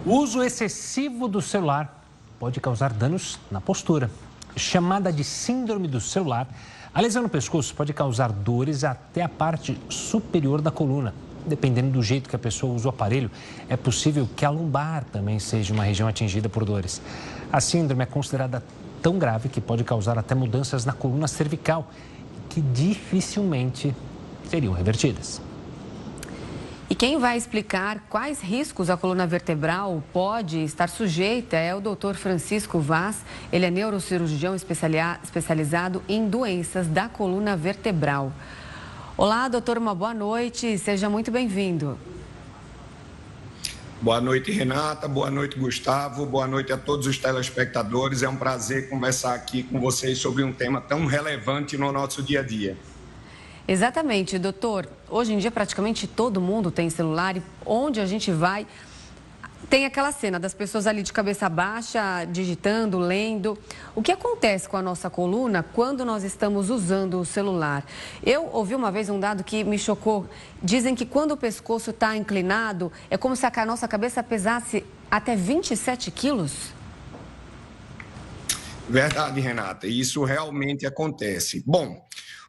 O uso excessivo do celular pode causar danos na postura. Chamada de síndrome do celular, a lesão no pescoço pode causar dores até a parte superior da coluna. Dependendo do jeito que a pessoa usa o aparelho, é possível que a lombar também seja uma região atingida por dores. A síndrome é considerada tão grave que pode causar até mudanças na coluna cervical, que dificilmente seriam revertidas. E quem vai explicar quais riscos a coluna vertebral pode estar sujeita é o Dr. Francisco Vaz. Ele é neurocirurgião especializado em doenças da coluna vertebral. Olá, doutor, uma boa noite. Seja muito bem-vindo. Boa noite, Renata. Boa noite, Gustavo. Boa noite a todos os telespectadores. É um prazer conversar aqui com vocês sobre um tema tão relevante no nosso dia a dia. Exatamente, doutor. Hoje em dia praticamente todo mundo tem celular e onde a gente vai tem aquela cena das pessoas ali de cabeça baixa, digitando, lendo. O que acontece com a nossa coluna quando nós estamos usando o celular? Eu ouvi uma vez um dado que me chocou. Dizem que quando o pescoço está inclinado, é como se a nossa cabeça pesasse até 27 quilos. Verdade, Renata. Isso realmente acontece. Bom,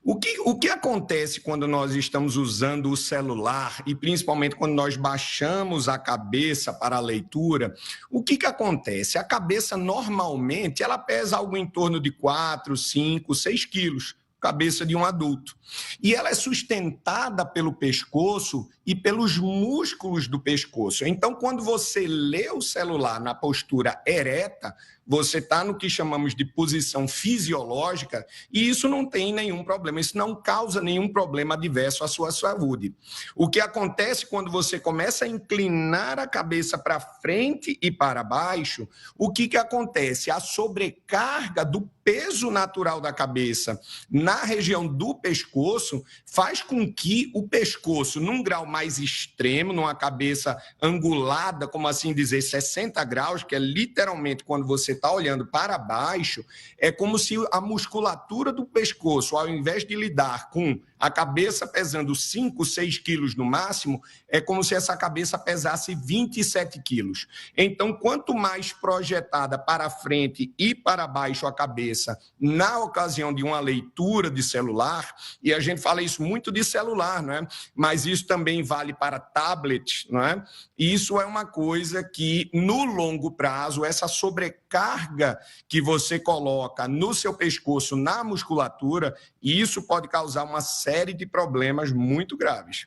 o que acontece quando nós estamos usando o celular e principalmente quando nós baixamos a cabeça para a leitura? O que acontece? A cabeça normalmente ela pesa algo em torno de 4, 5, 6 quilos. Cabeça de um adulto. E ela é sustentada pelo pescoço e pelos músculos do pescoço. Então, quando você lê o celular na postura ereta, você está no que chamamos de posição fisiológica e isso não tem nenhum problema, isso não causa nenhum problema adverso à sua saúde. O que acontece quando você começa a inclinar a cabeça para frente e para baixo, o que acontece? A sobrecarga do peso natural da cabeça na região do pescoço faz com que o pescoço, num grau mais extremo, numa cabeça angulada, como assim dizer, 60 graus, que é literalmente quando você está olhando para baixo, é como se a musculatura do pescoço, ao invés de lidar com a cabeça pesando 5, 6 quilos no máximo, é como se essa cabeça pesasse 27 quilos. Então, quanto mais projetada para frente e para baixo a cabeça, na ocasião de uma leitura de celular, e a gente fala isso muito de celular, não é? Mas isso também vale para tablet, não é? E isso é uma coisa que, no longo prazo, essa sobrecarga que você coloca no seu pescoço, na musculatura, isso pode causar uma série de problemas muito graves.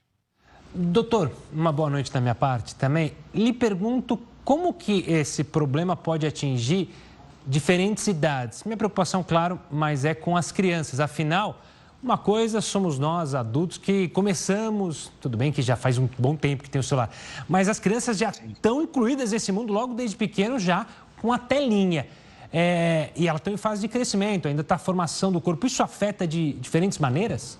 Doutor, uma boa noite da minha parte também. Lhe pergunto como que esse problema pode atingir diferentes idades. Minha preocupação, claro, mas é com as crianças. Afinal, uma coisa somos nós, adultos, que começamos, tudo bem que já faz um bom tempo que tem o celular, mas as crianças já estão incluídas nesse mundo logo desde pequeno, já com a telinha. E elas estão em fase de crescimento, ainda está a formação do corpo. Isso afeta de diferentes maneiras?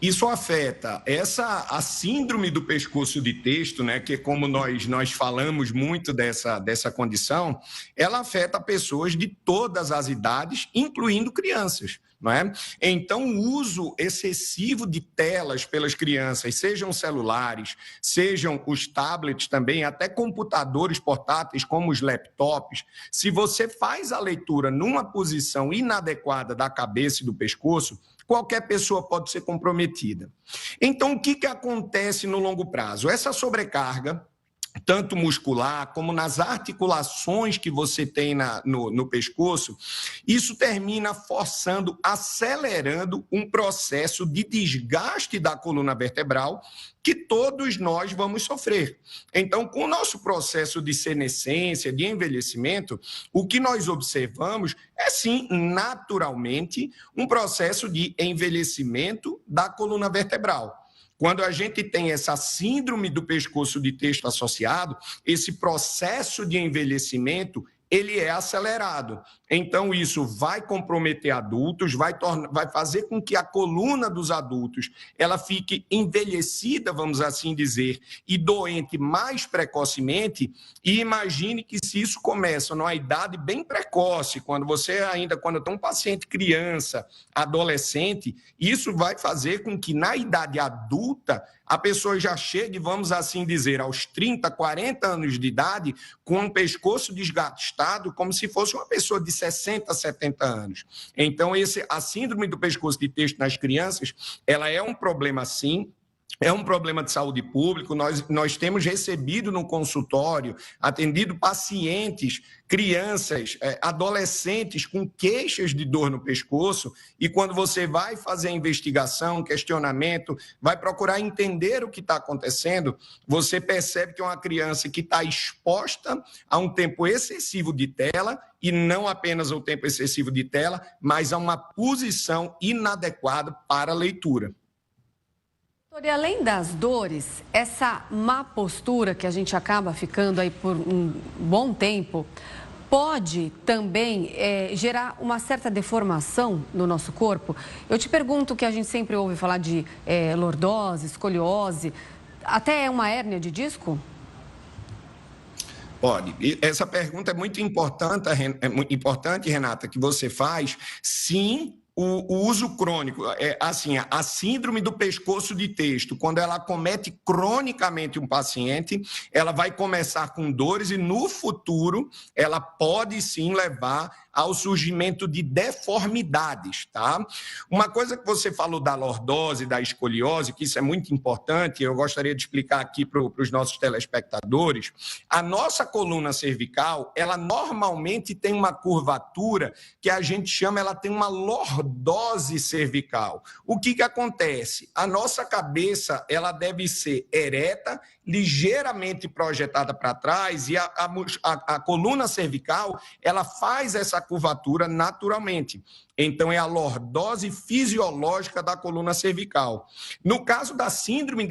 Isso afeta a síndrome do pescoço de texto, né, que é como nós falamos muito dessa condição, ela afeta pessoas de todas as idades, incluindo crianças. Não é? Então, o uso excessivo de telas pelas crianças, sejam celulares, sejam os tablets também, até computadores portáteis como os laptops, se você faz a leitura numa posição inadequada da cabeça e do pescoço, qualquer pessoa pode ser comprometida. Então, o que acontece no longo prazo? Essa sobrecarga, tanto muscular como nas articulações que você tem no pescoço, isso termina forçando, acelerando um processo de desgaste da coluna vertebral que todos nós vamos sofrer. Então, com o nosso processo de senescência, de envelhecimento, o que nós observamos é, sim, naturalmente, um processo de envelhecimento da coluna vertebral. Quando a gente tem essa síndrome do pescoço de texto associado, esse processo de envelhecimento, ele é acelerado. Então, isso vai comprometer adultos, vai fazer com que a coluna dos adultos ela fique envelhecida, vamos assim dizer, e doente mais precocemente. E imagine que se isso começa numa idade bem precoce, quando tem um paciente criança, adolescente, isso vai fazer com que na idade adulta a pessoa já chega, vamos assim dizer, aos 30, 40 anos de idade, com um pescoço desgastado, como se fosse uma pessoa de 60, 70 anos. Então, a síndrome do pescoço de texto nas crianças, ela é um problema, sim. É um problema de saúde pública. Nós temos recebido no consultório, atendido pacientes, crianças, adolescentes com queixas de dor no pescoço, e quando você vai fazer a investigação, questionamento, vai procurar entender o que está acontecendo, você percebe que é uma criança que está exposta a um tempo excessivo de tela, e não apenas ao tempo excessivo de tela, mas a uma posição inadequada para a leitura. E além das dores, essa má postura que a gente acaba ficando aí por um bom tempo, pode também gerar uma certa deformação no nosso corpo? Eu te pergunto, que a gente sempre ouve falar de lordose, escoliose, até uma hérnia de disco? Pode. E essa pergunta é muito importante, Renata, que você faz. Sim, o uso crônico, assim, a síndrome do pescoço de texto, quando ela acomete cronicamente um paciente, ela vai começar com dores e no futuro ela pode sim levar ao surgimento de deformidades, tá? Uma coisa que você falou da lordose, da escoliose, que isso é muito importante, eu gostaria de explicar aqui para os nossos telespectadores. A nossa coluna cervical, ela normalmente tem uma curvatura que a gente chama, ela tem uma lordose cervical. O que acontece? A nossa cabeça, ela deve ser ereta, ligeiramente projetada para trás, e a coluna cervical, ela faz essa curvatura naturalmente. Então, é a lordose fisiológica da coluna cervical. No caso da síndrome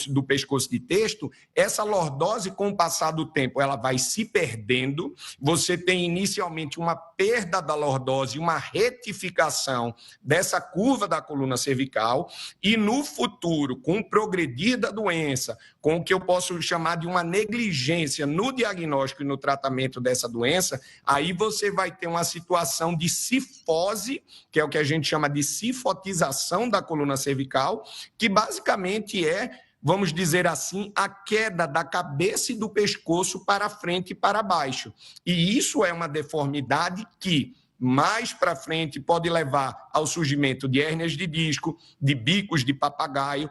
do pescoço de texto, essa lordose, com o passar do tempo, ela vai se perdendo. Você tem inicialmente uma perda da lordose, uma retificação dessa curva da coluna cervical, e no futuro, com o progredir da doença, com o que eu posso chamar de uma negligência no diagnóstico e no tratamento dessa doença, aí você vai ter uma situação de cifose, que é o que a gente chama de cifotização da coluna cervical, que basicamente vamos dizer assim, a queda da cabeça e do pescoço para frente e para baixo. E isso é uma deformidade que, mais para frente, pode levar ao surgimento de hérnias de disco, de bicos de papagaio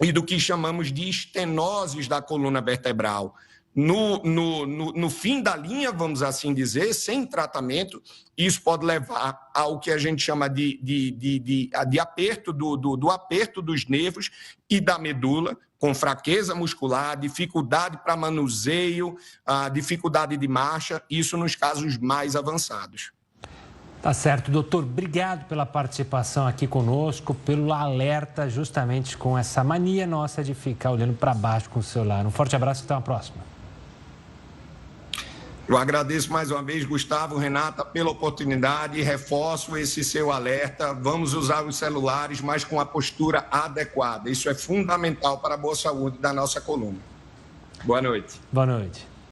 e do que chamamos de estenoses da coluna vertebral. No fim da linha, vamos assim dizer, sem tratamento, isso pode levar ao que a gente chama de aperto do aperto dos nervos e da medula, com fraqueza muscular, dificuldade para manuseio, dificuldade de marcha, isso nos casos mais avançados. Tá certo, doutor. Obrigado pela participação aqui conosco, pelo alerta justamente com essa mania nossa de ficar olhando para baixo com o celular. Um forte abraço e até uma próxima. Eu agradeço mais uma vez, Gustavo, Renata, pela oportunidade e reforço esse seu alerta. Vamos usar os celulares, mas com a postura adequada. Isso é fundamental para a boa saúde da nossa coluna. Boa noite. Boa noite.